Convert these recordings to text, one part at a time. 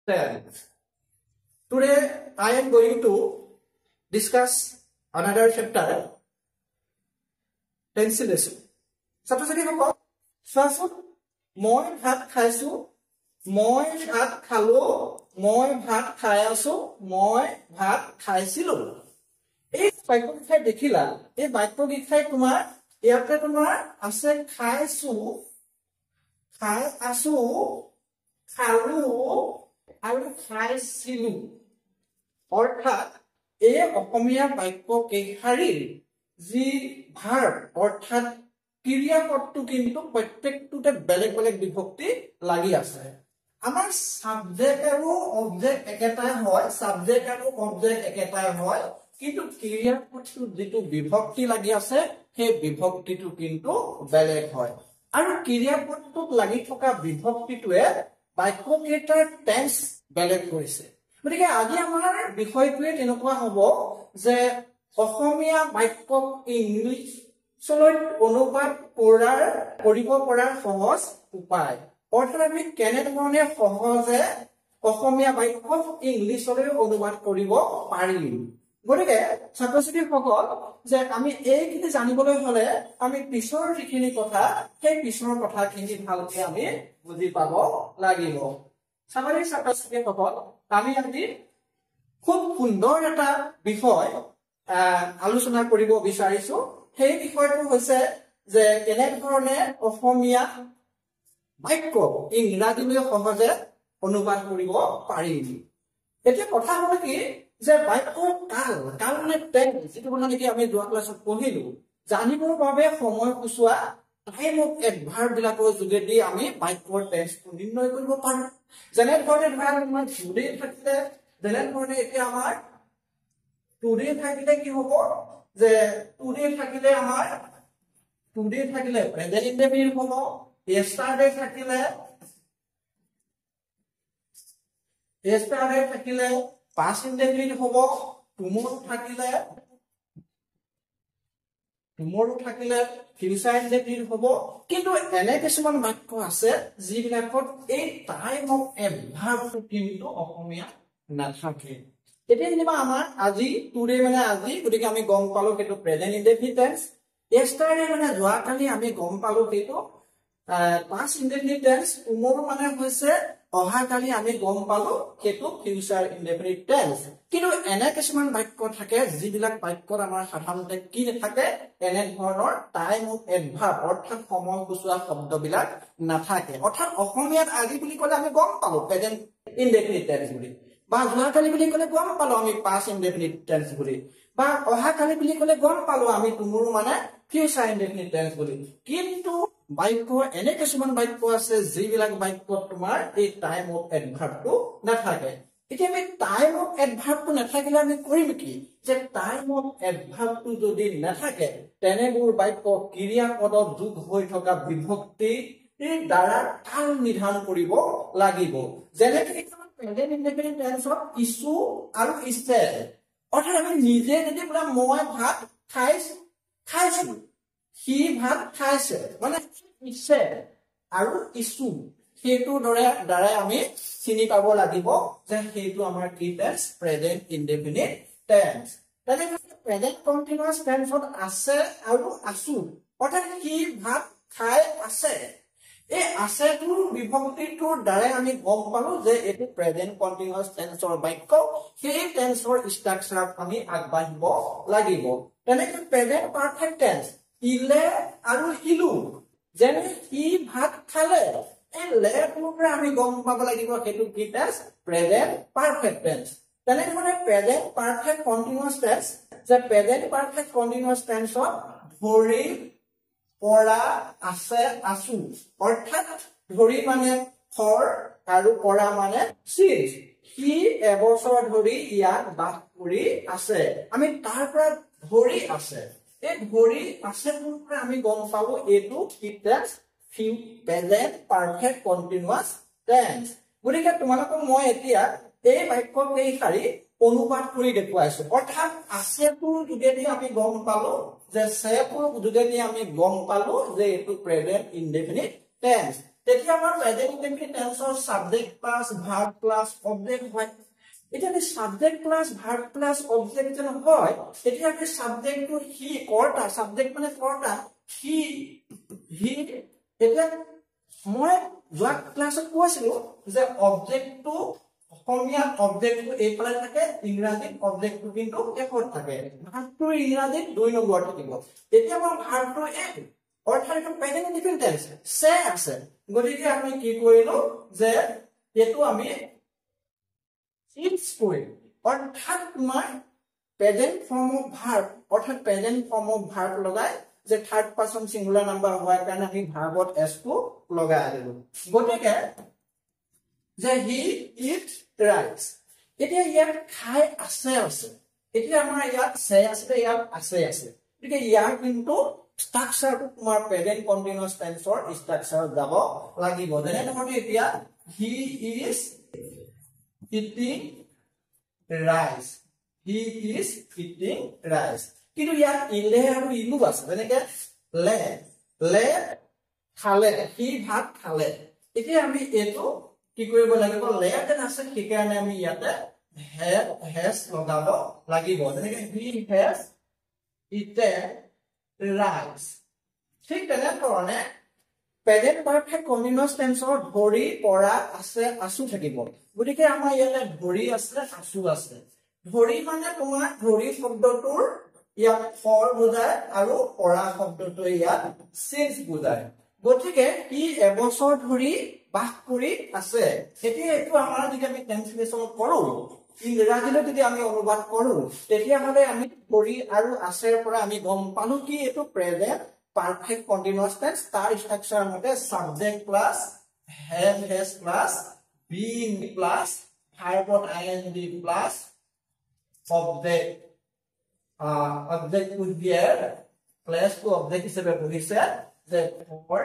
tense. Today I am going to discuss another chapter, pencilation. Suppose if you first, moi bhat khaisu, moi bhat khalo, moi bhat khayasu, moi bhat khaisilu. If baikpo gikhai dekhila, ei baikpo gikhai tumar ইয়াতে তোমাৰ আছে খাইছো খাই আছো খালো আৰু খাইছিলো অৰ্থাৎ এই অসমীয়া বাক্য কেইখাৰীৰ যি ভাৰ্ব অৰ্থাৎ ক্ৰিয়াপদটো কিন্তু প্ৰত্যেকটোতে বেলেগ বেলেগ বিভক্তি লাগি আছে আমাৰ সাবজেক্ট আৰু অবজেক্ট একেটাই হয় সাবজেক্ট আৰু অবজেক্ট একেটাই হয় কিন্তু ক্ৰিয়াপদটো যেটো বিভক্তি লাগি আছে সেই বিভক্তিটো কিন্তু বেলেগ হয় আৰু ক্ৰিয়াপদটোত লাগি থকা বিভক্তিটোৱে বাক্যকেইটাৰ টেন্স বেলেগ কৰিছে গতিকে আজি আমাৰ বিষয়টোৱে তেনেকুৱা হ'ব যে অসমীয়া বাক্য ইংলিছলৈ অনুবাদ কৰিব পৰাৰ সহজ উপায় অৰ্থাৎ আমি কেনেধৰণে সহজে অসমীয়া বাক্য ইংলিছলৈ অনুবাদ কৰিব পাৰিম গতিকে ছাত্ৰ-ছাত্ৰীসকল যে আমি এইখিনি জানিবলৈ হলে আমি পিছৰ যিখিনি কথা সেই পিছৰ কথাখিনি ভালকৈ আমি বুজি পাব লাগিব সামাজিক ছাত্ৰ-ছাত্ৰীসকল আমি আজি খুব সুন্দৰ এটা বিষয় আলোচনা কৰিব বিচাৰিছো সেই বিষয়টো হৈছে যে কেনেধৰণে অসমীয়া বাক্য ইংৰাজীলৈ সহজে অনুবাদ কৰিব পাৰিম এতিয়া কথা হ'ল কি যে বাক্যৰ কাল মানে টেন্স যেটো কথা নেকি আমি যোৱা ক্লাছত পঢ়িলো জানিবৰ বাবে সময় কুচোৱা টাইম অফ এডভাৰ্ব বিলাকৰ যোগেদি আমি বাক্যৰ টেন্সটো নিৰ্ণয় কৰিব পাৰো যেনে ধৰণে ধৰা আমাৰ টুডে থাকিলে যেনে ধৰণে এতিয়া আমাৰ টুডে থাকিলে কি হ'ব যে টুডে থাকিলে আমাৰ টুডে থাকিলে প্ৰেজেন্ট ইনডেফিনিট হ'ব yesterday থাকিলে past indefinite হ'ব tomorrow থাকিলে future indefinite হ'ব কিন্তু এনে কিছুমান বাক্য আছে যিবিলাকত এই টাইম অফ এডভাৰ্বটো কিন্তু অসমীয়া নাথাকে এতিয়া যেনিবা আমাৰ আজি টুডে মানে আজি গতিকে আমি গম পালো সেইটো প্ৰেজেন্ট ইনডেফিনিট টেন্স yesterday মানে যোৱাকালি আমি গম পালো সেইটো past indefinite tense tomorrow মানে হৈছে অহাকালি আমি গম পালো সেইটো future indefinite tense কিন্তু এনে কিছুমান বাক্য থাকে যিবিলাক বাক্যত আমাৰ সাধাৰণতে কি থাকে এনে ধৰণৰ টাইম অফ এডভাৰ্ব অৰ্থাৎ সময় কুচোৱা শব্দবিলাক নাথাকে অৰ্থাৎ অসমীয়াত আজি বুলি ক'লে আমি গম পালো প্ৰেজেন্ট ইনডেফিনিট টেন্স বুলি বা যোৱাকালি বুলি ক'লে গম পালো আমি past indefinite tense বুলি বা অহাকালি বুলি ক'লে গম পালো আমি tomorrow মানে future indefinite tense বুলি কিন্তু বাক্য এনে কিছুমান বাক্য আছে যিবিলাক বাক্য তোমাৰ এই টাইম অফ এডভাৰ্বটো নাথাকে এতিয়া আমি টাইম অফ এডভাৰ্বটো নাথাকিলে আমি কৰিম কি যে টাইম অফ এডভাৰ্বটো যদি নাথাকে তেনেবোৰ বাক্য ক্ৰিয়াপদত যোগ হৈ থকা বিভক্তি দ্বাৰা কাল নিৰ্ধাৰণ কৰিব লাগিব যেনেকৈ প্ৰেজেন্ট ইনডেফিনিট টেন্সত ইছু আৰু ইছে অৰ্থাৎ আমি নিজে যদি বোলা মই ভাত খাইছো সি ভাত খাইছে মানে ইছে আৰু ইছু সেইটো দ্বাৰা আমি চিনি পাব লাগিব যে সেইটো আমাৰ কি টেন্স প্ৰেজেন্ট ইনডেফিনিট টেন্স তেনেকৈ প্ৰেজেন্ট কন্টিনিউয়াছ টেন্সত আছে আৰু আছো অৰ্থাৎ সি ভাত খাই আছে এই আছেটোৰ বিভক্তিটোৰ দ্বাৰা আমি গম পালো যে এটো প্ৰেজেন্ট কন্টিনিউয়াছ টেন্সৰ বাক্য সেই টেন্সৰ ষ্ট্ৰাকচাৰত আমি আগবাঢ়িব লাগিব তেনেকৈ প্ৰেজেন্ট পাৰফেক্ট টেন্স ইলে আৰু ইলু যেনে ই ভাত খালে এই লেটোৰ পৰা আমি গম পাব লাগিব সেইটো কি টেন্স প্ৰেজেন্ট পাৰফেক্ট টেন্স তেনেকৈ প্ৰেজেন্ট পাৰফেক্ট কন্টিনিউয়াছ টেন্স যে প্ৰেজেন্ট পাৰফেক্ট কন্টিনিউয়াছ টেন্সত ধৰি পৰা আছে আছো অৰ্থাৎ ধৰি মানে ফৰ আৰু পৰা মানে সিজ সি এবছৰ ধৰি ইয়াত বাস কৰি আছে আমি তাৰ পৰা ধৰি আছে এই ধৰি আছেটোৰ পৰা আমি গম পালো এইটো কি টেন্স প্ৰেজেন্ট পাৰফেক্ট কন্টিনিউয়াছ টেন্স গতিকে তোমালোকক মই এতিয়া এই বাক্য কেইখাৰী অনুবাদ কৰি দেখুৱাইছো অৰ্থাৎ আছেটোৰ যোগেদি আমি গম পালো যে সেটোৰ যোগেদি আমি গম পালো যে এইটো প্ৰেজেন্ট ইনডেফিনিট টেন্স তেতিয়া আমাৰ প্ৰেজেন্ট ইনডেফিনিট টেন্সৰ subject plus verb plus object হয় এতিয়া এই subject plus verb plus object যেন হয় এতিয়া এই সাবজেক্টটো হি কৰ্তা সাবজেক্ট মানে কৰ্তা হি এতিয়া মই যোৱা ক্লাছত কৈছিলো যে অবজেক্টটো অসমীয়া অবজেক্টটো এই ফালে থাকে ইংৰাজীত অবজেক্টটো কিন্তু একত থাকে ভাৰ্বটো ইংৰাজীত 2 নম্বৰ থাকিব এতিয়া মই ভাৰ্বটো এক অৰ্থাৎ এটা প্ৰেজেন্ট ইনডেফিনিট টেন্স সে আছে গতিকে আমি কি কৰিলো যে এটো আমি ইটস কৰিম অৰ্থাৎ তোমাৰ প্ৰেজেন্ট ফৰ্ম অফ ভাৰ্ব অৰ্থাৎ প্ৰেজেন্ট ফৰ্ম অফ ভাৰ্ব লগাই যে থাৰ্ড পাৰসন সিঙ্গুলাৰ নাম্বাৰ হোৱাৰ কাৰণে আমি ভাৰ্বত s টো লগাই দিলো গতিকে যে হি ইট ৰাইটস এতিয়া ইয়াত খাই আছে আছে এতিয়া আমাৰ ইয়াত সে আছে ইয়াত আছে গতিকে ইয়াৰ কিন্তু স্ট্ৰাকচাৰটো তোমাৰ প্ৰেজেন্ট কন্টিনিউয়াস টেন্সৰ স্ট্ৰাকচাৰত যাব লাগিব যেনে ধৰণে এতিয়া he is eating rice he is eating rice কিন্তু ইয়াত ইলে আৰু ইলু আছে যেনেকে লে খালে হি ভাত খালে এতিয়া আমি এটো কি কৰিব লাগিব লে যেন আছে সেইকাৰণে আমি ইয়াতে হেজ লগাব লাগিব যেনেকে হি হেজ ইটেন ৰাইস ঠিক তেনেধৰণে প্ৰেজেন্ট পাৰফেক্ট কন্টিনিউয়াস টেন্সৰ ধৰি পৰা আছে আছু থাকিব গতিকে আমাৰ ইয়াতে ধৰি আছে আছু আছে ধৰি মানে তোমাৰ ধৰি শব্দটোৰ ইয়াত ফৰ বুজায় আৰু পৰা শব্দটো ইয়াত সিন্স বুজায় গতিকে ই এবছৰ ধৰি বাস কৰি আছে এতিয়া এটো আমাৰ যদি আমি ট্ৰান্সলেচন কৰো ইংৰাজীলৈ যদি আমি অনুবাদ কৰো তেতিয়া হলে আমি ধৰি আৰু আছেৰ পৰা আমি গম পালো কি এটো প্ৰেজেন্ট পাৰফেক্ট কন্টিনিউয়াস টেন্স তাৰ স্ট্ৰাকচাৰ মতে subject plus have has plus been plus verb ing plus object object would be plus to object হিসেবে বহিছে যে for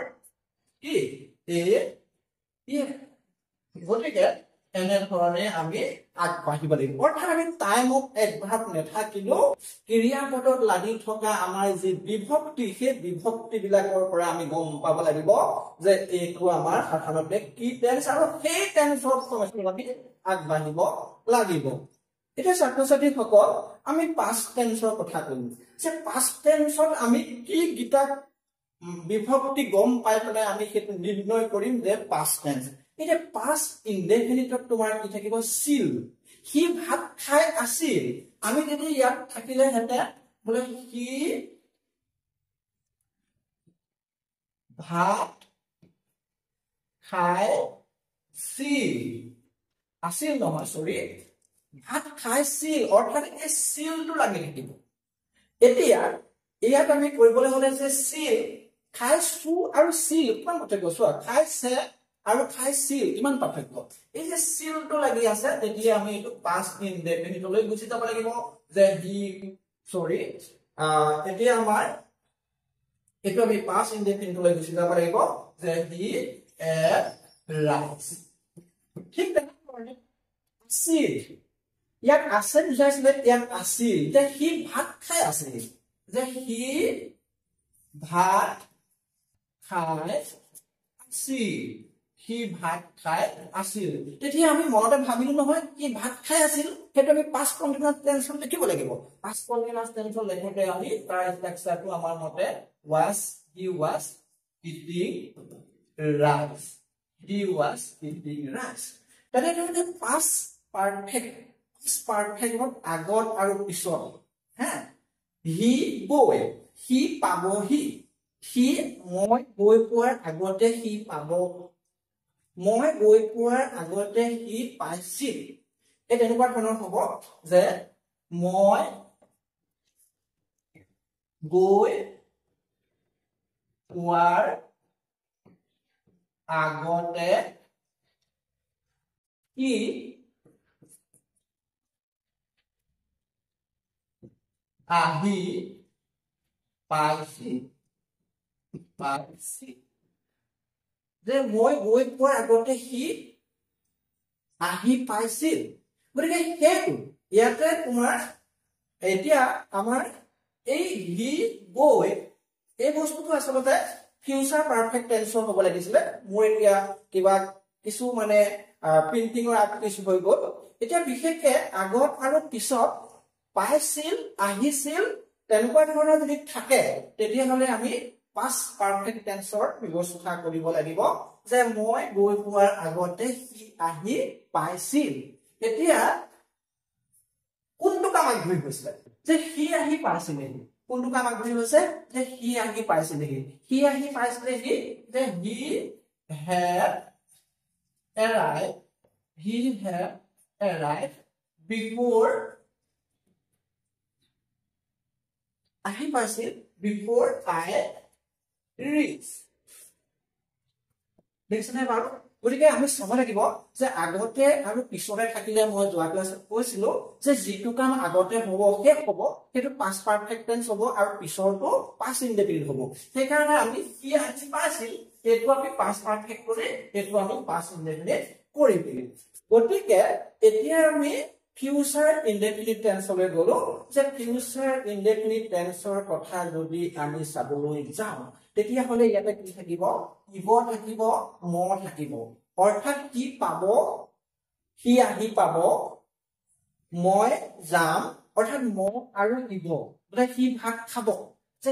গতিকে এনে ধৰণে আমি আগবাঢ়িব লাগিব অৰ্থাৎ আমি টাইম অফ এডভাৰ্ব নেথাকিলেও ক্ৰিয়াপদত লাগি থকা আমাৰ যি বিভক্তি সেই বিভক্তি বিলাকৰ পৰা আমি গম পাব লাগিব যে এইটো আমাৰ সাধাৰণতে কি টেন্স আৰু সেই টেন্সৰ সমস্যা আমি আগবাঢ়িব লাগিব এটা ছাত্ৰ-ছাত্ৰী সকল আমি পাস্ট টেন্সৰ কথা কম যে পাস্ট টেন্সত আমি কি গিটা বিভক্তি গম পাই পেলাই আমি সেইটো নিৰ্ণয় কৰিম যে পাস্ট টেন্স এটা পাস্ট ইনডেফিনিটত তোমাৰ কি থাকিব ছিল হি ভাত খাই আছিল আমি যদি ইয়াত থাকিলে হেতে বলে হি ভাত খাই আছিল নহয় সৰি ভাত খাইছিল অৰ্থাৎ এই সিলটো লাগি থাকিব এতিয়া ইয়াত আমি কৰিবলৈ হলে যে সিল খাইছো আৰু সিল কোন পাৰ্থক্য চোৱা খাইছে আৰু খাইছিল কিমান পাৰ্থক্য এই যে সিলটো লাগি আছে তেতিয়া আমি এটো পাস্ট ইনডেফিনিটলৈ গুছি যাব লাগিব যে হি সৰি এতিয়া আমাৰ এটো আমি পাস্ট ইনডেফিনিটলৈ গুছি যাব লাগিব যে হি ৰাইটস ঠিক তেনেকৈ আছিল ইয়াত আছে বুজাইছিলে ইয়াত আছিল যে হি ভাত খাই আছিল যে হি ভাত খাই আছিল হি ভাত খাই আছিল তেতিয়া আমি মনতে ভাবিলো নহয় কি ভাত খাই আছিল হেতু আমি পাস্ট কন্টিনিউয়াস টেন্সত লিখিব লাগিব পাস্ট কন্টিনিউয়াস টেন্সত লিখোতে আমি তাৰ স্ট্ৰাকচাৰটো আমাৰ মতে he was eating rice তাতে পাস্ট পাৰফেক্ট আগত আৰু পিছত হা হি গৈ হি পাবহি হি মই গৈ পোৱাৰ আগতে হি পাব মই গৈ পোৱাৰ আগতে হি পাইছিল এই তেনেকুৱা ধৰণৰ হ'ব যে মই গৈ পোৱাৰ আগতে হি আহি পাইছিল যে মই গৈ পোৱাৰ আগতে হি আহি পাইছিল গতিকে সেইটো ইয়াতে তোমাৰ এতিয়া আমাৰ এই হি গৈ এই বস্তুটো আচলতে ফিউচাৰ পাৰফেক্ট টেন্সৰ হ'ব লাগিছিলে মোৰ এতিয়া কিবা কিছু মানে প্ৰিন্টিংৰ কিছু হৈ গ'ল এতিয়া বিশেষকে আগত আৰু পিছত পাইছিল আহিছিল তেনেকুৱা ধৰণৰ যদি থাকে তেতিয়াহ'লে আমি past perfect টেন্সৰ ব্যৱস্থা কৰিব লাগিব যে মই গৈ পোৱাৰ আগতে সি আহি পাইছিল এতিয়া কোনটো কাম আগ্ৰহী হৈছিল যে সি আহি পাইছিল নেকি কোনটো কাম আগ্ৰহী হৈছে যে সি আহি পাইছিল নেকি সি আহি পাইছিল নেকি যে he had arrived before আহি পাইছিল before I reached দেখিছেনে বাৰু গতিকে আমি চাব লাগিব যে আগতে আৰু পিছৰে থাকিলে মই যোৱা ক্লাছত কৈছিলো যে যিটো কাম আগতে হ'ব শেষ হ'ব সেইটো past perfect tense হ'ব আৰু পিছৰটো past indefinite হ'ব সেইকাৰণে আমি কি আহি পাইছিল এইটো আমি past perfect কৰি এইটো আমি past indefinite কৰি দিম গতিকে এতিয়া আমি future indefinite tense লৈ গলো যে future indefinite tenseৰ কথা যদি আমি চাবলৈ যাওঁ তেতিয়া হলে ইয়াতে কি থাকিব ইব থাকিব ম থাকিব অৰ্থাৎ কি পাব সি আহি পাব মই যাম অৰ্থাৎ ম আৰু ইব মানে সি ভাত খাব যে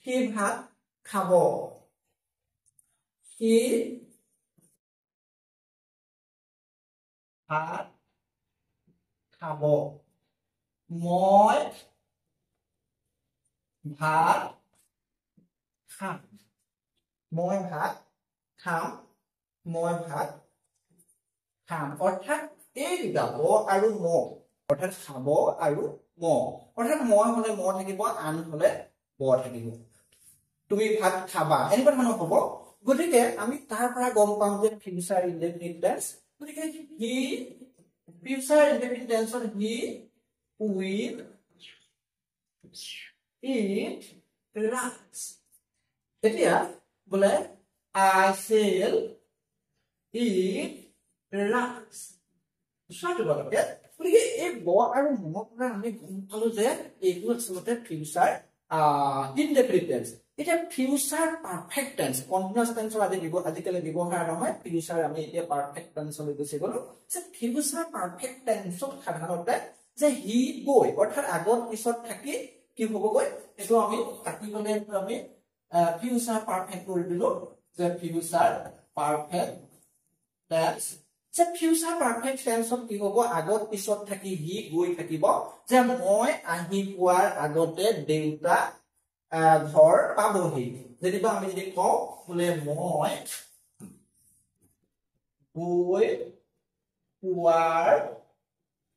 সি ভাত খাব সি ভাত খাব মই ভাত খাম মই ভাত খাম মই ভাত খাম অৰ্থাৎ এই দুটা ব আৰু ম অৰ্থাৎ খাব আৰু ম অৰ্থাৎ মই হলে ম থাকিব আন হলে ব থাকিব তুমি ভাত খাবা এনেকুৱা ধৰণৰ হ'ব গতিকে আমি তাৰ পৰা গম পাম যে ফিউচাৰ ইনডেফিনিট টেন্স গতিকে হি ফিউচাৰ ইনডেফিনিট টেন্সত হি উইল eat rice এতিয়া বোলে I shall eat rice সটো বলকে গতিকে এই ব আৰু ম পৰা আমি গম পালো যে এইটো আচলতে ফিউচাৰ ইনডেফিনিট টেন্স এটা ফিউচাৰ পাৰফেক্ট টেন্স কন্টিনিউয়াস টেন্সৰ আজিকালি ব্যৱহাৰ নহয় ফিউচাৰ আমি এতিয়া পাৰফেক্ট টেন্সলৈ গুচি গলো যে ফিউচাৰ পাৰফেক্ট টেন্সত সাধাৰণতে যে হি গৈ অৰ্থাৎ আগত পিছত থাকি কি হ'বগৈ এটো আমি কাটি গলে আমি ফিউচাৰ পাৰফেক্ট কৰি দিলো যে ফিউচাৰ পাৰফেক্ট টেন্স যে ফিউচাৰ পাৰফেক্ট টেন্সত কি হ'ব আগত পিছত থাকি হি গৈ থাকিব যে মই আহি পোৱাৰ আগতে দেউতা ঘৰ পাবহি যেনিবা আমি যদি কওঁ বোলে মই গৈ পোৱাৰ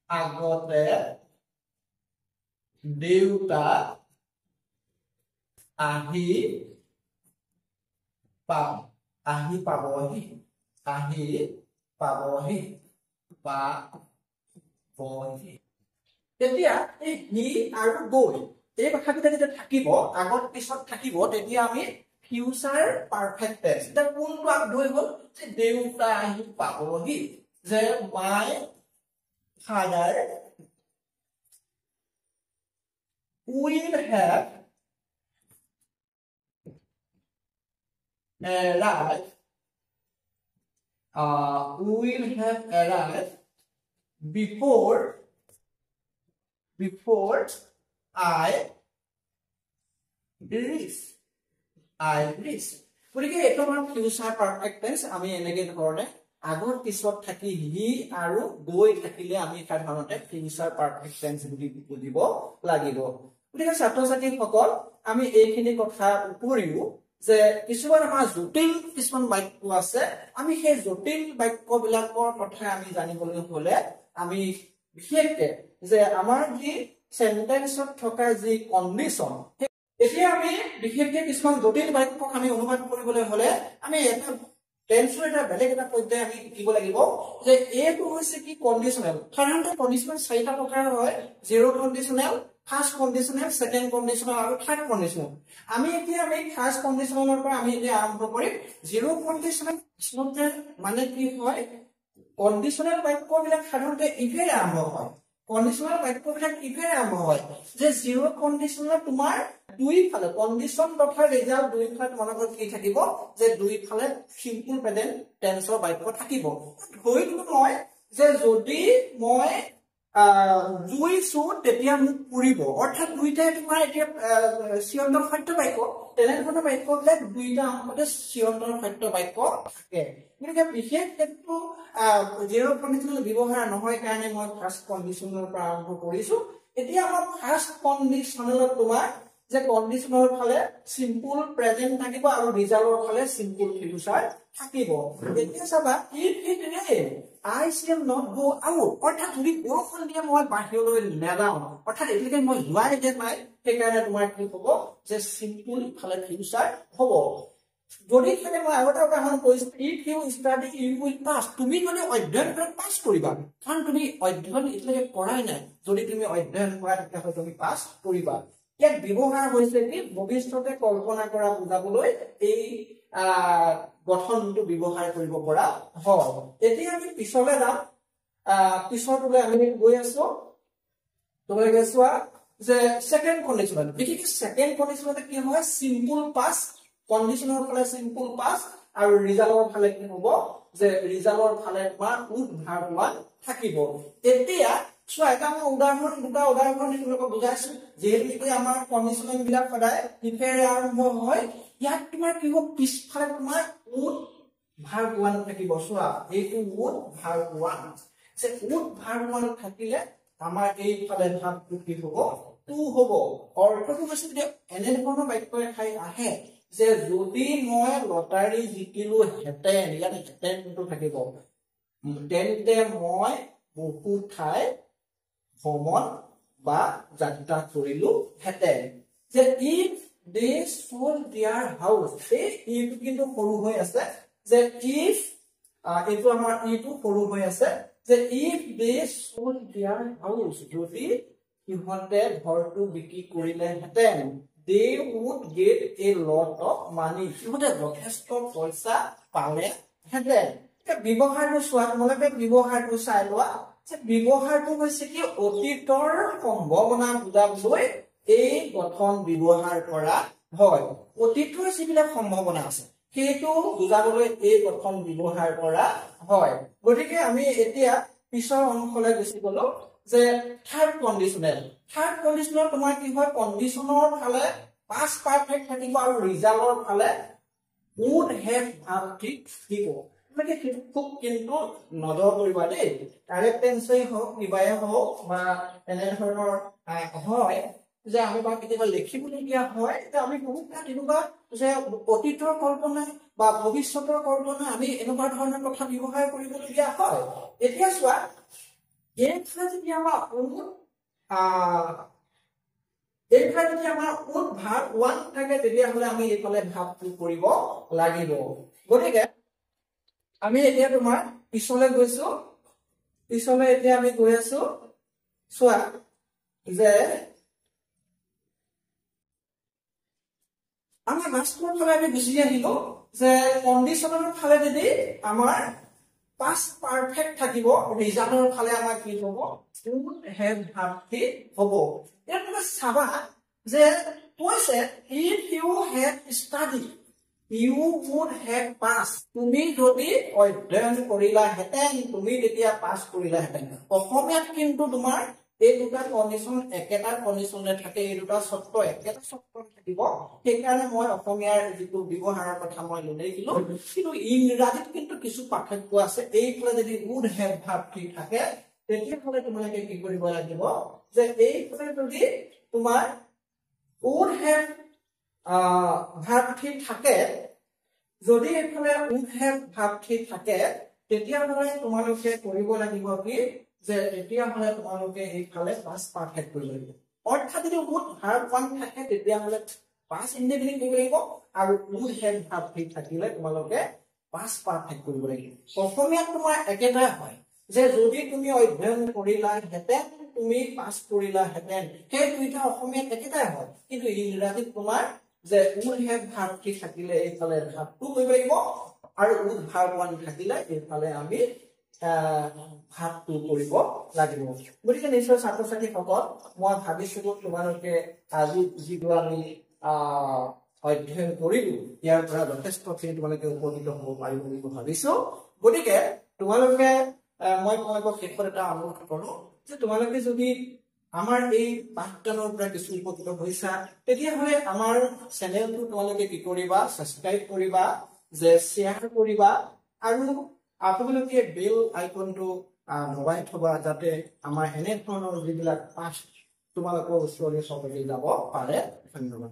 আগতে দেউতা আহি পাবহি তেতিয়া এই হি আৰু গৈ এই কথাকেইটা যেতিয়া থাকিব আগত পিছত থাকিব তেতিয়া আমি ফিউচাৰ পাৰফেক্ট টেন্স এটা কোনটো আগধৈ হ'ল যে দেউতা আহি পাবহি যে my father will have arrived before I reach গতিকে এইটো আমাৰ ফিউচাৰ পাৰফেক্ট টেন্স আমি এনেকে ধৰণে আগৰ পিছত থাকি হি আৰু গৈ থাকিলে আমি সাধাৰণতে ফিউচাৰ পাৰফেক্ট টেন্স বুলি বুজিব লাগিব গতিকে ছাত্ৰ ছাত্ৰীসকল আমি এইখিনি কথা উপৰিও যে কিছুমান আমাৰ জটিল কিছুমান বাক্য আছে আমি সেই জটিল বাক্যবিলাকৰ কথা আমি জানিবলৈ হলে আমি বিশেষকে যে আমাৰ যি সেন্টেন্সত থকা যি কন্ডিশন এতিয়া আমি বিশেষকে কিছুমান জটিল বাক্যক আমি অনুবাদ কৰিবলৈ হলে আমি এটা টেন্সৰ এটা বেলেগ এটা পৰ্যায় আমি শিকিব লাগিব যে এইটো হৈছে কি কন্ডিশনাল সাধাৰণতে কন্ডিশনাল চাৰিটা প্ৰকাৰৰ হয় zero' conditional first conditional second conditional আৰু থাৰ্ড কন্ডিশনাল আমি ফাৰ্স্ট কন্ডিশনালৰ পৰা আমি এতিয়া আৰম্ভ কৰিম জিৰ' কন্ডিশনাল মানে কি হয় কন্ডিশনাল বাক্যবিলাক সাধাৰণতে ইভেৰে আৰম্ভ হয় কন্ডিশনাল বাক্যবিলাক কিভাবে আৰম্ভ হয় যে জিৰ' কন্ডিশনাল তোমাৰ দুইফালে কন্ডিশন তথা ৰিজাল্ট দুইফালে তোমালোকৰ কি থাকিব যে দুইফালে সিম্পল প্ৰেজেন্ট টেন্সৰ বাক্য থাকিব ধৰি ললো মই যে যদি মই জুইছো তেতিয়া মোক পুৰিব অৰ্থাৎ দুইটাই তোমাৰ এতিয়া চিয়ন্তৰ সত্য বাক্য তেনেধৰণৰ বাক্যবিলাক দুইটা অংশতে চিয়ন্তৰ সত্য বাক্য থাকে গতিকে বিশেষ ক্ষেত্ৰত জিৰ' কন্ডিশনাল ব্যৱহাৰ নহয় কাৰণে মই ফাৰ্ষ্ট কন্ডিশনৰ পৰা আৰম্ভ কৰিছো এতিয়া আমাৰ ফাৰ্ষ্ট কন্ডিশনেলত তোমাৰ যে কন্ডিশনৰ ফালে সিম্পল প্ৰেজেন্ট থাকিব আৰু ৰিজাল্টৰ ফালে সিম্পল ফিউচাৰ থাকিব এতিয়া চাবা if it rain I shall not go out অৰ্থাৎ যদি বৰষুণ দিয়ে মই বাহিৰলৈ নাযাওঁ অৰ্থাৎ এতিয়ালৈকে মই যোৱাই যে নাই সেইকাৰণে তোমাৰ কি হ'ব যে সিম্পল ফালে ফিউচাৰ হ'ব যদি মানে মই আগতে উদাহৰণ কৈছো if you study you will pass তুমি যদি অধ্যয়ন কৰি পাছ কৰিবা কাৰণ তুমি অধ্যয়ন এতিয়ালৈকে কৰাই নাই যদি তুমি অধ্যয়ন কৰা তেতিয়াহ'লে তুমি পাছ কৰিবা ইয়াত ব্যৱহাৰ হৈছে কি ভৱিষ্যতে কল্পনা কৰা বুজাবলৈ এই গঠনটো ব্যৱহাৰ কৰিব পৰা হয় এতিয়া আমি পিছলৈ যাম পিছলৈ আমি গৈ আছো তোমালোকে চোৱা যে সেকেন্ড কন্ডিশন বিশেষকৈ সেকেন্ড কন্ডিশনতে কি হয় সিম্পল পাস কন্ডিশনৰ ফালে সিম্পল পাস আৰু ৰিজাল্টৰ ফালে কি হ'ব যে ৰিজাল্টৰ ফালে তোমাৰ উড ভাৰ্ব ওৱান থাকিব এতিয়া চোৱা এটা উদাহৰণ দুটা উদাহৰণ তোমালোকক বুজাইছো যেহেতু আমাৰ কন্ডিশন বিলাক সদায় ইফেৰে আৰম্ভ হয় ইয়াত তোমাৰ কি হ'ব পিছফালে তোমাৰ উড ভাৰ্ব ওৱান থাকিব চোৱা এইটো উড ভাৰ্ব ওৱান যে উড ভাৰ্ব ওৱান থাকিলে আমাৰ এইফালে ভাৰ্বটো কি হ'ব টু হ'ব অৰ্থটো হৈছে যে এনে ধৰণৰ বাক্য এখাই আহে যে যদি মই লটাৰী জিকিলো হেতেন ইয়াত হেতেনটো থাকিব তেন্তে মই বহু ঠাই ভ্ৰমণ বা যাত্ৰা কৰিলো হেতেন যে if they sold their house এই কিন্তু সৰু হৈ আছে যে if এইটো আমাৰ এইটো সৰু হৈ আছে যে if they sold their house যদি ইহঁতে ঘৰটো বিক্ৰী কৰিলে হেতেন they would get a lot of money ইহঁতে যথেষ্ট পইচা পালে হেতেন ব্যৱহাৰটো চোৱা তোমালোকে ব্যৱহাৰটো চাই লোৱা যে ব্যৱহাৰটো হৈছে কি অতীতৰ সম্ভাৱনা বুজাবলৈ এই গঠন ব্যৱহাৰ কৰা হয় অতীতৰ যিবিলাক সম্ভাৱনা আছে সেইটো বুজাবলৈ এই গঠন ব্যৱহাৰ কৰা হয় গতিকে আমি এতিয়া পিছৰ অংশলৈ গুচি গলো যে থাৰ্ড কন্ডিশনেল তোমাৰ কি হয় কন্ডিশনৰ ফালে পাস্ট পাৰফেক্ট থাকিব আৰু ৰিজাল্টৰ ফালে would have verb থাকিব মানে খুব কিন্তু নজৰ কৰিবা দেই ডাইৰেক্ট টেন্সই হওক কিবাই হওক বা এনে ধৰণৰ হয় যে আমি বা কেতিয়াবা লিখিবলগীয়া হয় যে আমি বহুত তেনেকুৱা যে অতীতৰ কল্পনা বা ভৱিষ্যতৰ কল্পনা আমি এনেকুৱা ধৰণৰ কথা ব্যৱহাৰ কৰিবলগীয়া হয় এতিয়া চোৱা এইফালে যদি আমাৰ উড ভাৰ্ব ওৱান থাকে তেতিয়াহ'লে আমি এইফালে ভাৱটো কৰিব লাগিব গতিকে আমি এতিয়া তোমাৰ পিছলৈ গৈছো এতিয়া আমি গৈ আছো চোৱা যে আমি মাস্টাৰৰ ফালে আমি গুচি আহিলো যে কন্ডিশনৰ ফালে যদি আমাৰ পাস্ট পাৰফেক্ট থাকিব ৰিজাল্টৰ ফালে আমাৰ কি হ'ব would have verb হ'ব ইয়াত তুমি চাবা যে কৈছে if you had studied you would have passed তুমি যদি অধ্যয়ন কৰিলা হেতেন তুমি তেতিয়া পাছ কৰিলা হেতেন অসমীয়াত কিন্তু তোমাৰ এই দুটা কন্ডিশন একেটা কন্ডিশনে থাকে এই দুটা শব্দ একেটা শব্দ থাকিব সেইকাৰণে মই অসমীয়াৰ যিটো ব্যৱহাৰৰ কথা মই লৈছিলো কিন্তু ইংৰাজীত কিন্তু কিছু পাৰ্থক্য আছে এইফালে যদি would have verb থাকে তেতিয়াহ'লে তোমালোকে কি কৰিব লাগিব যে এইফালে যদি তোমাৰ would have verb থাকে যদি এইফালে would have verb থাকে তেতিয়াহ'লে তোমালোকে কৰিব লাগিব কি যে তেতিয়াহ'লে তোমালোকে এইফালে পাস্ট পাৰফেক্ট কৰিব লাগিব অৰ্থাৎ যদি would verb ওৱান থাকে তেতিয়াহ'লে পাস্ট ইনডেফিনিট কৰিব লাগিব আৰু would have verb থাকিলে তোমালোকে পাস্ট পাৰফেক্ট কৰিব লাগিব অসমীয়াত তোমাৰ একেটাই হয় যে যদি তুমি অধ্যয়ন কৰিলা হেতেন তুমি পাস কৰিলা হেতেন সেই দুইটা অসমীয়াত একেটাই হয় কিন্তু ইংৰাজীত তোমাৰ যে would have verb থাকিলে এইফালে ভাবটো কৰিব লাগিব আৰু would verb ওৱান থাকিলে এইফালে আমি ভাগটো কৰিব লাগিব গতিকে নিশ্চয় ছাত্ৰ ছাত্ৰীসকল মই ভাবিছিলো তোমালোকে আজি যিটো আমি অধ্যয়ন কৰিলো ইয়াৰ পৰা যথেষ্টখিনি তোমালোকে উপকৃত হ'ব পাৰিব বুলি ভাবিছো গতিকে তোমালোকে মই তোমালোকক শেষত এটা অনুৰোধ কৰো যে তোমালোকে যদি আমাৰ এই পাঠদানৰ পৰা কিছু উপকৃত হৈছা তেতিয়াহ'লে আমাৰ চেনেলটো তোমালোকে কি কৰিবা সাবস্ক্ৰাইব কৰিবা যে শ্বেয়াৰ কৰিবা আৰু আপোনালোকে বেল আইকনটো দবাই থবা যাতে আমাৰ এনে ধৰণৰ যিবিলাক পাঠ তোমালোকৰ ওচৰলৈ চবকে যাব পাৰে ধন্যবাদ